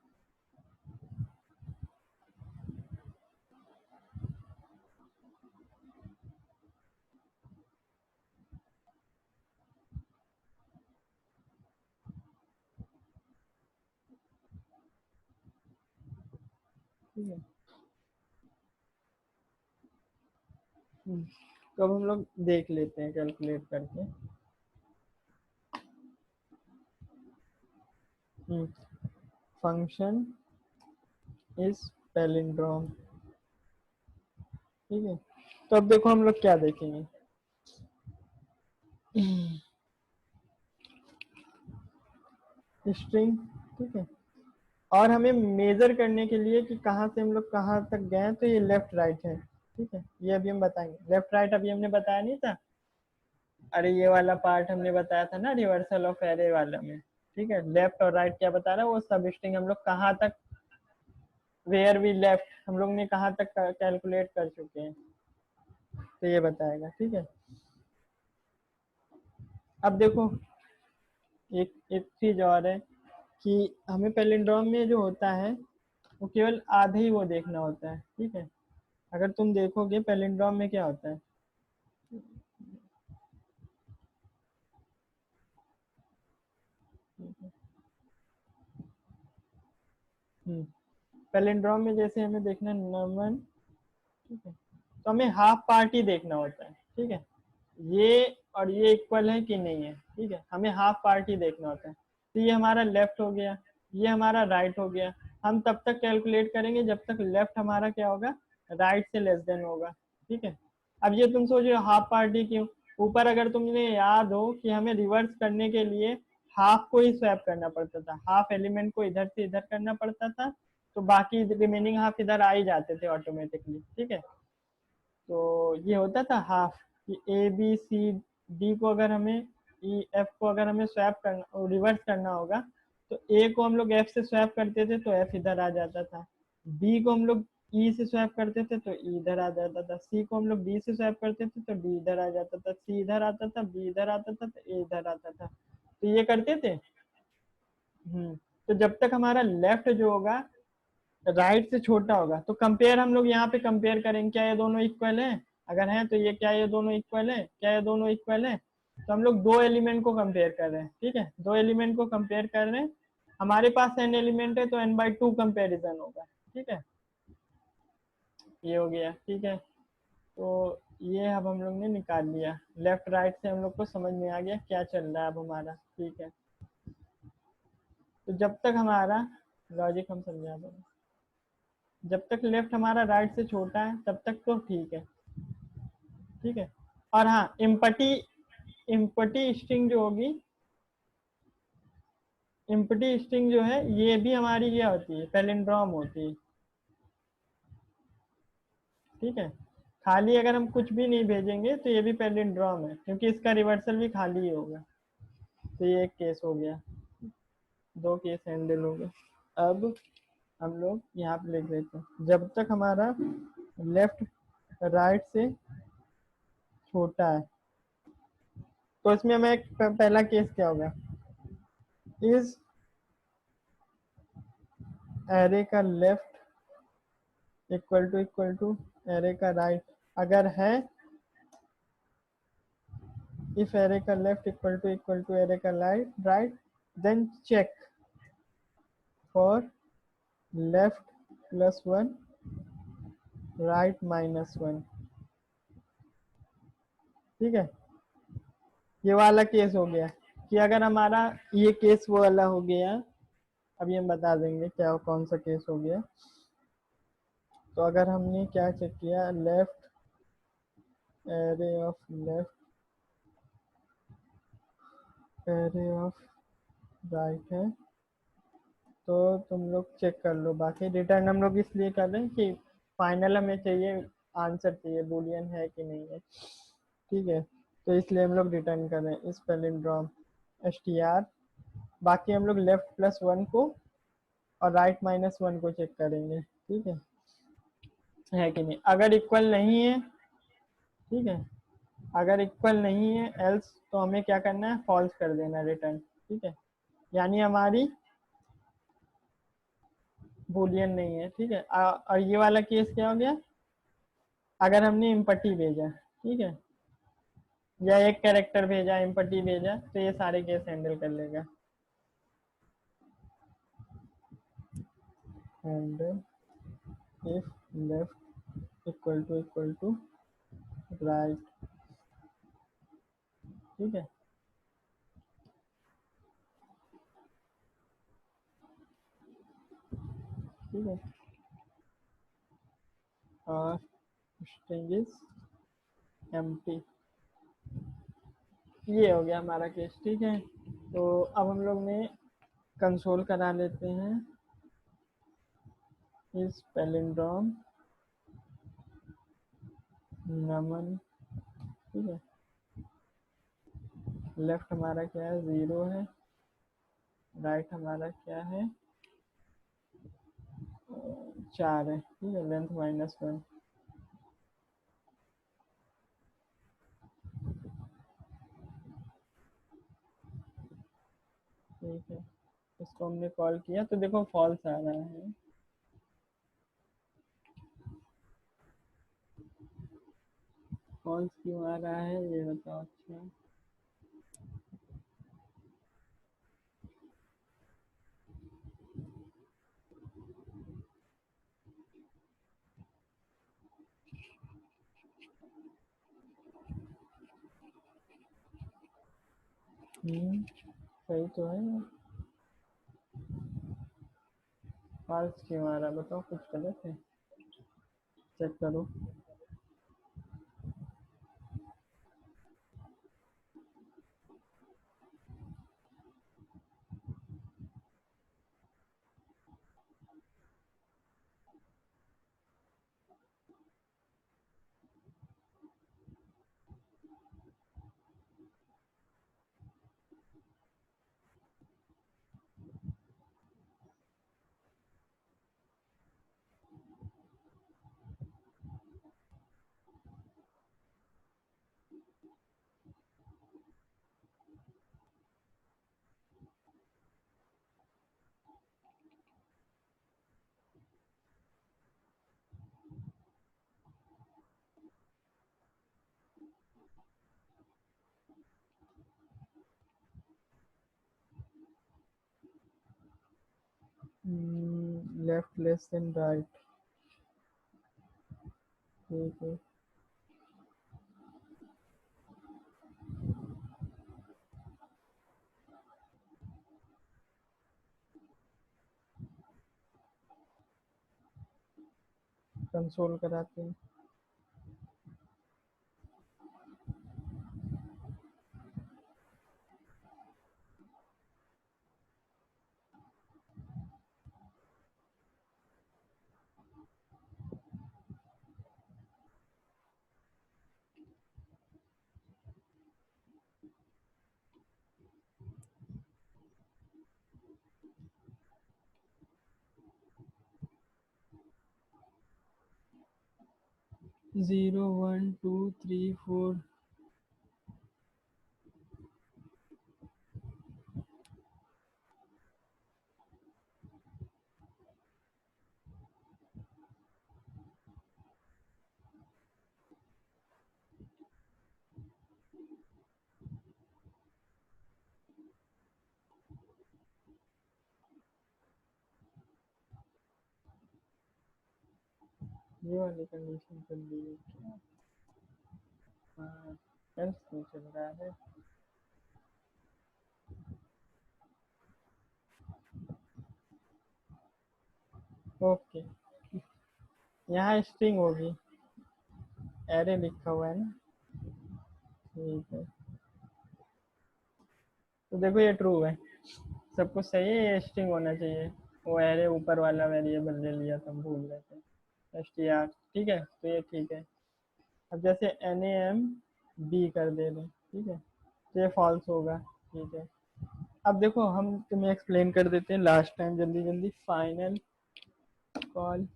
ठीक है। तो अब हम लोग देख लेते हैं कैलकुलेट करके। फंक्शन इज पैलिंड्रोम, ठीक है। तो अब देखो हम लोग क्या देखेंगे, स्ट्रिंग, ठीक है, और हमें मेजर करने के लिए कि कहाँ से हम लोग कहाँ तक गए, तो ये लेफ्ट राइट है, ठीक है, ये अभी हम बताएंगे। लेफ्ट राइट अभी हमने बताया नहीं था, अरे ये वाला पार्ट हमने बताया था ना रिवर्सल ऑफ एरे वाला में, ठीक है। लेफ्ट और राइट क्या बता रहा है, वो सब स्ट्रिंग हम लोग कहाँ तक, वेयर वी लेफ्ट, हम लोग ने कहाँ तक कैलकुलेट कर चुके हैं, तो ये बताएगा, ठीक है। अब देखो एक एक चीज और है कि हमें पैलिंड्रोम में जो होता है वो केवल आधे ही वो देखना होता है, ठीक है। अगर तुम देखोगे पैलिंड्रोम में क्या होता है, हम्म, पैलिंड्रोम में जैसे हमें देखना है नमन, ठीक है, तो हमें हाफ पार्ट ही देखना होता है, ठीक है, ये और ये इक्वल है कि नहीं है, ठीक है, हमें हाफ पार्ट ही देखना होता है। तो ये हमारा लेफ्ट हो गया, ये हमारा राइट हो गया। हम तब तक कैलकुलेट करेंगे जब तक लेफ्ट हमारा क्या होगा, राइट से लेस देन होगा, ठीक है। अब ये तुम सोचो हाफ पार्ट ही क्यों, ऊपर अगर तुमने याद हो कि हमें रिवर्स करने के लिए हाफ को ही स्वैप करना पड़ता था, हाफ एलिमेंट को इधर से इधर करना पड़ता था, तो बाकी रिमेनिंग हाफ इधर आ ही जाते थे ऑटोमेटिकली, ठीक है। तो ये होता था हाफ कि ए बी सी डी को अगर हमें, ई एफ को अगर हमें स्वैप करना, रिवर्स करना होगा, तो ए को हम लोग एफ से स्वैप करते थे तो एफ इधर आ जाता था, बी को हम लोग ई से स्वैप करते थे तो ई इधर आ जाता था, सी को हम लोग डी से स्वैप करते थे तो डी इधर आ जाता था, सी इधर आता था, बी इधर आता था, तो ए इधर आता था। तो ये करते थे। तो जब तक हमारा लेफ्ट जो होगा राइट से छोटा होगा, तो कंपेयर हम लोग यहाँ पे कंपेयर करेंगे, क्या ये दोनों इक्वल है, अगर है तो ये, क्या ये दोनों इक्वल है, क्या ये दोनों इक्वल है, तो हम लोग दो एलिमेंट को कंपेयर कर रहे हैं, ठीक है, दो एलिमेंट को कंपेयर कर रहे हैं। हमारे पास n एलिमेंट है तो n/2 कंपेरिजन होगा, ठीक है, ये हो गया, ठीक है। तो ये अब हम लोग ने निकाल लिया, लेफ्ट राइट से हम लोग को समझ में आ गया क्या चल रहा है अब हमारा, ठीक है। तो जब तक हमारा लॉजिक हम समझा देंगे, जब तक लेफ्ट हमारा राइट से छोटा है तब तक तो ठीक है, ठीक है। और हाँ, इम्पटी, इम्पटी स्ट्रिंग जो होगी, इम्पटी स्ट्रिंग जो है ये भी हमारी क्या होती है, पैलिंड्रोम होती है, ठीक है। खाली अगर हम कुछ भी नहीं भेजेंगे तो ये भी पैलिंड्रोम है, क्योंकि इसका रिवर्सल भी खाली ही होगा। तो ये एक केस हो गया, दो केस हैंडल हो गए। अब हम लोग यहाँ पे लिख देते हैं, जब तक हमारा लेफ्ट राइट से छोटा है, तो इसमें हमें एक पहला केस क्या होगा, इज एरे का लेफ्ट इक्वल टू एरे का राइट, अगर है, इफ एरे का लेफ्ट इक्वल टू एरे का right, then check for left +1 right -1, ठीक है। ये वाला केस हो गया कि अगर हमारा, ये केस वो वाला हो गया, अभी हम बता देंगे क्या कौन सा केस हो गया। तो अगर हमने क्या चेक किया, left array of left array of right है, तो तुम लोग चेक कर लो। बाकी रिटर्न हम लोग इसलिए कर रहे हैं कि फाइनल हमें चाहिए, आंसर चाहिए बूलियन है कि नहीं है, ठीक है। तो इसलिए हम लोग रिटर्न कर रहे हैं इस पैलिंड्रोम str। बाकी हम लोग लेफ्ट +1 को और राइट -1 को चेक करेंगे, ठीक है कि नहीं। अगर इक्वल नहीं है, ठीक है, अगर इक्वल नहीं है एल्स, तो हमें क्या करना है, फॉल्स कर देना रिटर्न, ठीक है, यानी हमारी बूलियन नहीं है, ठीक है। और ये वाला केस क्या हो गया, अगर हमने इम्पटी भेजा, ठीक है, या एक कैरेक्टर भेजा, इम्पटी भेजा, तो ये सारे केस हैंडल कर लेगा। And if left equal to right, ठीक है, ठीक है। और स्ट्रिंग इज एम्प्टी, ये हो गया हमारा केस, ठीक है। तो अब हम लोग ने कंसोल करा लेते हैं इस पैलिंड्रोम नमन, ठीक है। लेफ्ट हमारा क्या है, 0 है, राइट हमारा क्या है, 4 है, ठीक है, लेंथ -1, ठीक है। इसको हमने कॉल किया तो देखो फॉल्स आ रहा है, फॉल्स क्यों आ रहा है ये बताओ। अच्छा, सही तो है। फॉल्स क्यों आ रहा है बताओ, कुछ गलत है? चेक करो। Left less than right. ठीक है। कंसोल कराते हैं। Zero one two three four. ये वाली कंडीशन चल रही है क्या? हाँ, एल्स नहीं चल रहा है। ओके, यहाँ स्ट्रिंग होगी, एरे लिखा हुआ है ना। ठीक है, तो देखो ये ट्रू है, सब कुछ सही है, ये स्ट्रिंग होना चाहिए। वो एरे ऊपर वाला वेरिएबल ले लिया था, हम भूल गए थे, एस टी आर। ठीक है, तो ये ठीक है। अब जैसे एन ए एम बी कर दे रहे, ठीक है, तो ये फॉल्स होगा। ठीक है, अब देखो हम तुम्हें एक्सप्लेन कर देते हैं लास्ट टाइम, जल्दी जल्दी। फाइनल कॉल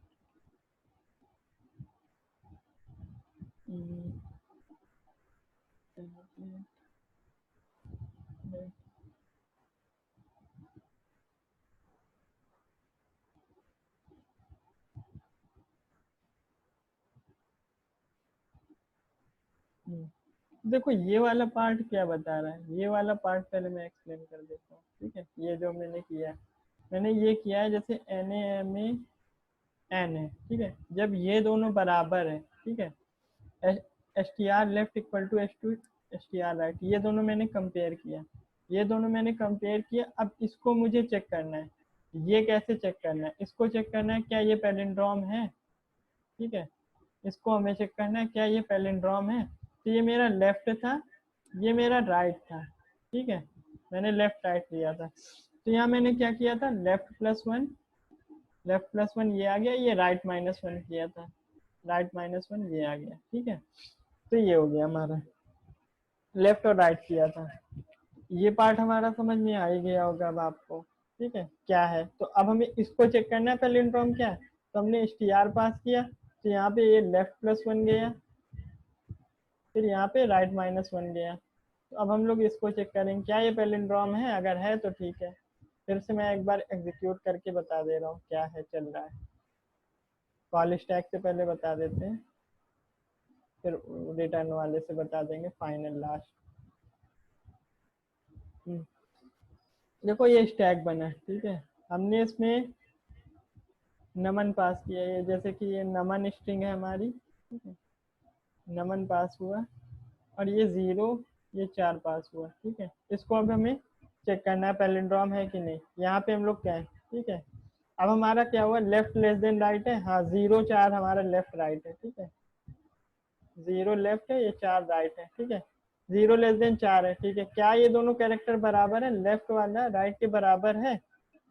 देखो ये वाला पार्ट क्या बता रहा है, ये वाला पार्ट पहले मैं एक्सप्लेन कर देता हूँ। ठीक है, ये जो मैंने किया है, मैंने ये किया है जैसे N A M A N है। ठीक है, जब ये दोनों बराबर है, ठीक है, S T R left equal to S T R right, ये दोनों मैंने कंपेयर किया। ये दोनों मैंने कंपेयर किया, अब इसको मुझे चेक करना है। ये कैसे चेक करना है, इसको चेक करना है क्या ये पैलिंड्रोम है। ठीक है, इसको हमें चेक करना है क्या ये पैलिंड्रोम है। तो ये मेरा लेफ्ट था, ये मेरा राइट था। ठीक है, मैंने लेफ्ट राइट लिया था, तो यहाँ मैंने क्या किया था, left plus one, left plus one ये आ गया, ये राइट माइनस वन किया था, राइट माइनस वन ये आ गया। ठीक है, तो ये हो गया हमारा, लेफ्ट और राइट किया था। ये पार्ट हमारा समझ में आ ही गया होगा अब आपको। ठीक है, क्या है, तो अब हमें इसको चेक करना है पैलिंड्रोम क्या है, तो हमने एस टी आर पास किया, तो यहाँ पे ये लेफ्ट प्लस वन गया, फिर यहाँ पे राइट माइनस वन गया। तो अब हम लोग इसको चेक करेंगे क्या ये पैलिंड्रोम है, अगर है तो ठीक है। फिर से मैं एक बार एग्जीक्यूट करके बता दे रहा हूँ क्या है चल रहा है। कॉल स्टैक से पहले बता देते हैं, फिर रिटर्न वाले से बता देंगे फाइनल लास्ट। देखो ये स्टैक बना, ठीक है, हमने इसमें नमन पास किया है, जैसे कि ये नमन स्ट्रिंग है हमारी। ठीक है, नमन पास हुआ, और ये ज़ीरो, ये 4 पास हुआ, ठीक है। इसको अब हमें चेक करना है पैलिंड्रोम है कि नहीं। यहाँ पे हम लोग क्या है, ठीक है। अब हमारा क्या हुआ, लेफ्ट लेस देन राइट है, हाँ 0 4 हमारा लेफ्ट राइट है, ठीक है। 0 लेफ्ट है, ये 4 राइट है, ठीक है। 0 लेस देन 4 है, ठीक है। क्या ये दोनों कैरेक्टर बराबर है, लेफ्ट वाला राइट के बराबर है,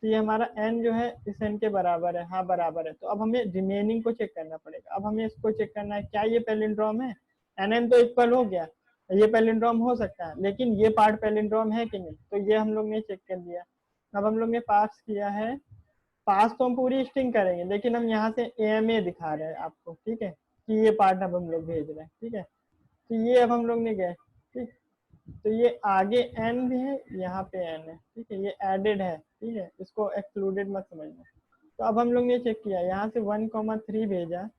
तो ये हमारा n जो है इस n के बराबर है, हाँ बराबर है। तो अब हमें रिमेनिंग को चेक करना पड़ेगा। अब हमें इसको चेक करना है क्या ये पैलिंड्रोम है, nn तो इक्वल हो गया, ये पैलिंड्रोम हो सकता है, लेकिन ये पार्ट पैलिंड्रोम है कि नहीं, तो ये हम लोग ने चेक कर लिया। अब हम लोग ने पास किया है, पास तो हम पूरी स्ट्रिंग करेंगे, लेकिन हम यहाँ से AMA दिखा रहे हैं आपको, ठीक है, कि ये पार्ट अब हम लोग भेज रहे हैं, ठीक है। तो ये अब हम लोग ने गए, ठीक। तो ये आगे n भी है, यहाँ पे n है, ठीक है, ये एडेड है, ठीक है, इसको एक्सक्लूडेड मत समझना। तो अब हम लोग ने चेक किया, यहाँ से 1,3 भेजा।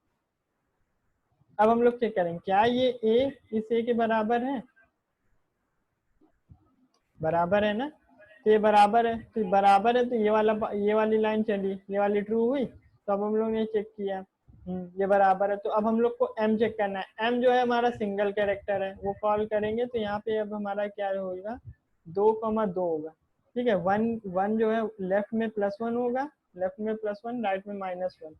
अब हम लोग चेक करेंगे क्या ये a इस a के बराबर है, बराबर है ना। तो ये बराबर है, तो बराबर है, तो ये वाली लाइन चली, ये वाली ट्रू हुई। तो अब हम लोग ने चेक किया, ये बराबर है। तो अब हम लोग को m चेक करना है। m जो है हमारा सिंगल कैरेक्टर है, वो कॉल करेंगे, तो यहाँ पे अब हमारा क्या होगा, 2,2 होगा, ठीक है। वन वन जो है लेफ्ट में +1 होगा, लेफ्ट में +1 राइट में -1।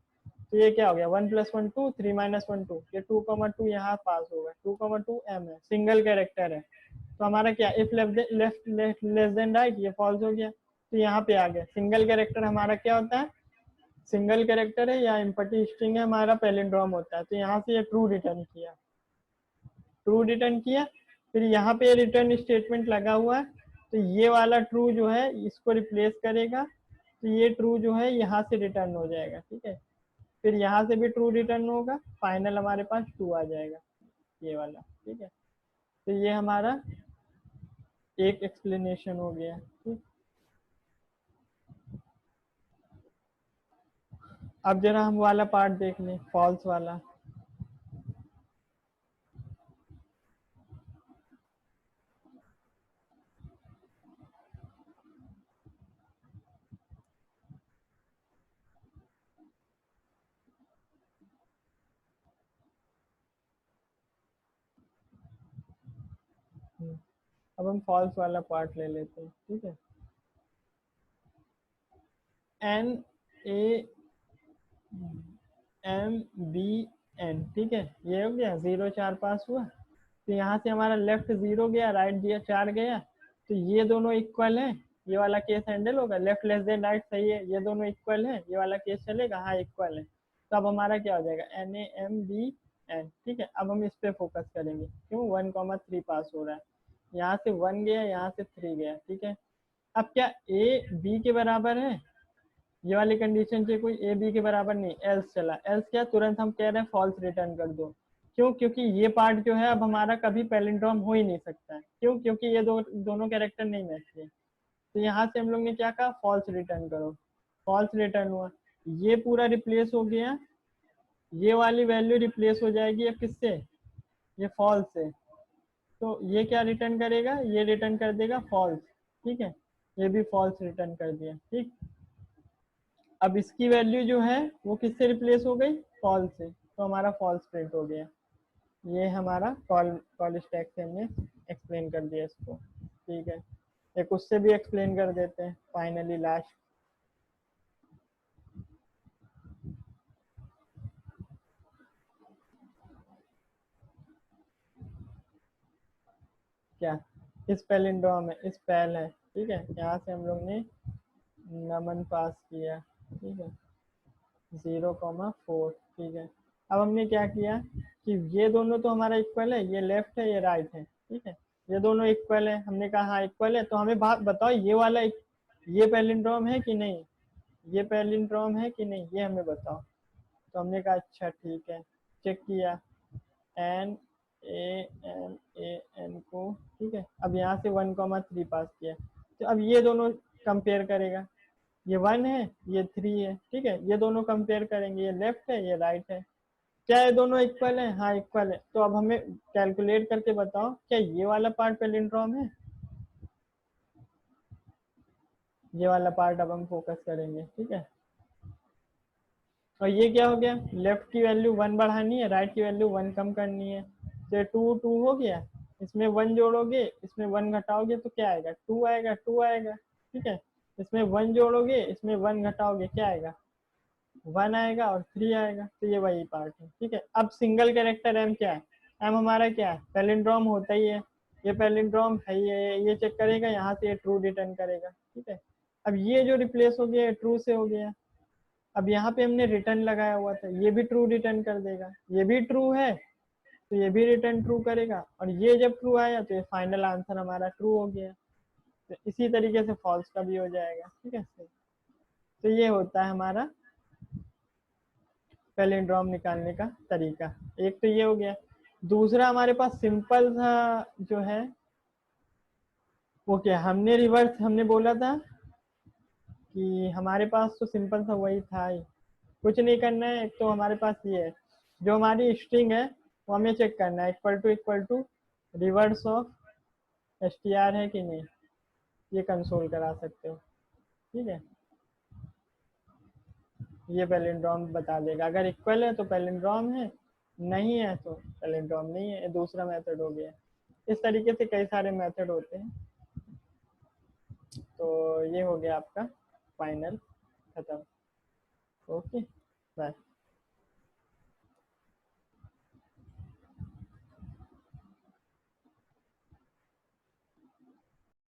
तो ये क्या हो गया, 1 + 1 2, 3 - 1 2, ये 2,2 यहाँ पास होगा, 2,2 m है, सिंगल कैरेक्टर है। तो हमारा क्या, if left less than right, ये फॉल्स हो गया। तो यहाँ पे आ गया, सिंगल कैरेक्टर हमारा क्या होता है, सिंगल कैरेक्टर है या एम्पटी स्ट्रिंग है, हमारा पैलिंड्रोम होता है। तो यहाँ से ये ट्रू रिटर्न किया, ट्रू रिटर्न किया। फिर यहाँ पे रिटर्न स्टेटमेंट लगा हुआ है, तो ये वाला ट्रू जो है इसको रिप्लेस करेगा, तो ये ट्रू जो है यहाँ से रिटर्न हो जाएगा, ठीक है। फिर यहाँ से भी ट्रू रिटर्न होगा, फाइनल हमारे पास 2 आ जाएगा, ये वाला, ठीक है। तो ये हमारा एक एक्सप्लेनेशन हो गया, ठीक। अब जरा हम वाला पार्ट देख लें, फॉल्स वाला। अब हम फॉल्स वाला पार्ट ले लेते हैं, ठीक है। NAMBN, ठीक है, ये हो गया, 0 4 पास हुआ। तो यहाँ से हमारा लेफ्ट 0 गया, राइट दिया 4 गया, तो ये दोनों इक्वल है, ये वाला केस हैंडल होगा। लेफ्ट लेस देन राइट सही है, ये दोनों इक्वल है, ये वाला केस चलेगा, हाँ इक्वल है। तो अब हमारा क्या हो जाएगा, NAMBN, ठीक है। अब हम इस पे फोकस करेंगे, क्यों, 1,3 पास हो रहा है, यहाँ से 1 गया, यहाँ से 3 गया, ठीक है। अब क्या A B के बराबर है, ये वाली कंडीशन से कोई ए बी के बराबर नहीं, एल्स चला, एल्स क्या, तुरंत हम कह रहे हैं फॉल्स रिटर्न कर दो। क्यों, क्योंकि ये पार्ट जो है अब हमारा कभी पैलिंड्रोम हो ही नहीं सकता है। क्यों, क्योंकि ये दोनों कैरेक्टर नहीं मैच किए। तो यहाँ से हम लोग ने क्या कहा, फॉल्स रिटर्न करो, फॉल्स रिटर्न हुआ। ये पूरा रिप्लेस हो गया, ये वाली वैल्यू रिप्लेस हो जाएगी अब किससे, ये फॉल्स से। तो ये क्या रिटर्न करेगा, ये रिटर्न कर देगा फॉल्स, ठीक है। ये भी फॉल्स रिटर्न कर दिया, ठीक। अब इसकी वैल्यू जो है वो किससे रिप्लेस हो गई, फॉल्स से, तो हमारा फॉल्स प्रिंट हो गया। ये हमारा कॉल स्टैक से हमने एक्सप्लेन कर दिया इसको, ठीक है। एक उससे भी एक्सप्लेन कर देते हैं, फाइनली लास्ट। क्या, इस पैलिंड्रोम है, इस पैल है, ठीक है। यहाँ से हम लोग ने नमन पास किया, ठीक है, 0,4, ठीक है। अब हमने क्या किया कि ये दोनों तो हमारा इक्वल है, ये लेफ्ट है ये राइट है, ठीक है, ये दोनों इक्वल है, हमने कहा हाँ इक्वल है। तो हमें बात बताओ, ये वाला ये पैलिंड्रोम है कि नहीं, ये पैलिंड्रोम है कि नहीं, ये हमें बताओ। तो हमने कहा अच्छा ठीक है, चेक किया, NAMAN को, ठीक है। अब यहाँ से 1,3 पास किया, तो अब ये दोनों कंपेयर करेगा, ये 1 है, ये 3 है, ठीक है, ये दोनों कंपेयर करेंगे, ये लेफ्ट है ये राइट है। क्या ये दोनों इक्वल है, हाँ इक्वल है। तो अब हमें कैलकुलेट करके बताओ क्या ये वाला पार्ट पैलिंड्रोम है, ये वाला पार्ट अब हम फोकस करेंगे, ठीक है। और ये क्या हो गया, लेफ्ट की वैल्यू 1 बढ़ानी है, राइट की वैल्यू 1 कम करनी है, तो 2 2 हो गया। इसमें 1 जोड़ोगे, इसमें 1 घटाओगे तो क्या आएगा, 2 आएगा, 2 आएगा। ठीक है, इसमें 1 जोड़ोगे, इसमें 1 घटाओगे, क्या आएगा, 1 आएगा और 3 आएगा। तो ये वही पार्ट है। ठीक है, अब सिंगल कैरेक्टर एम क्या है, एम हमारा क्या है, पैलिंड्रोम होता ही है, ये पैलिंड्रोम है, ये चेक करेगा, यहाँ से ये ट्रू रिटर्न करेगा। ठीक है, अब ये जो रिप्लेस हो गया ट्रू से हो गया। अब यहाँ पे हमने रिटर्न लगाया हुआ था, ये भी ट्रू रिटर्न कर देगा, ये भी ट्रू है तो ये भी रिटर्न ट्रू करेगा, और ये जब ट्रू आया तो ये फाइनल आंसर हमारा ट्रू हो गया। तो इसी तरीके से फॉल्स का भी हो जाएगा। ठीक है, तो ये होता है हमारा पैलिंड्रोम निकालने का तरीका। एक तो ये हो गया। दूसरा हमारे पास सिंपल सा जो है वो क्या, हमने रिवर्स हमने बोला था कि हमारे पास तो सिंपल सा वही था ही, कुछ नहीं करना है। एक तो हमारे पास ये है, जो हमारी स्ट्रिंग है वो हमें चेक करना है, equal to reverse of str है कि नहीं, ये कंसोल करा सकते हो। ठीक है, ये पैलिंड्रोम बता देगा, अगर इक्वल है तो पैलिंड्रोम है, नहीं है तो पैलिंड्रोम नहीं है। ये दूसरा मेथड हो गया। इस तरीके से कई सारे मेथड होते हैं। तो ये हो गया आपका फाइनल खत्म। Okay, bye.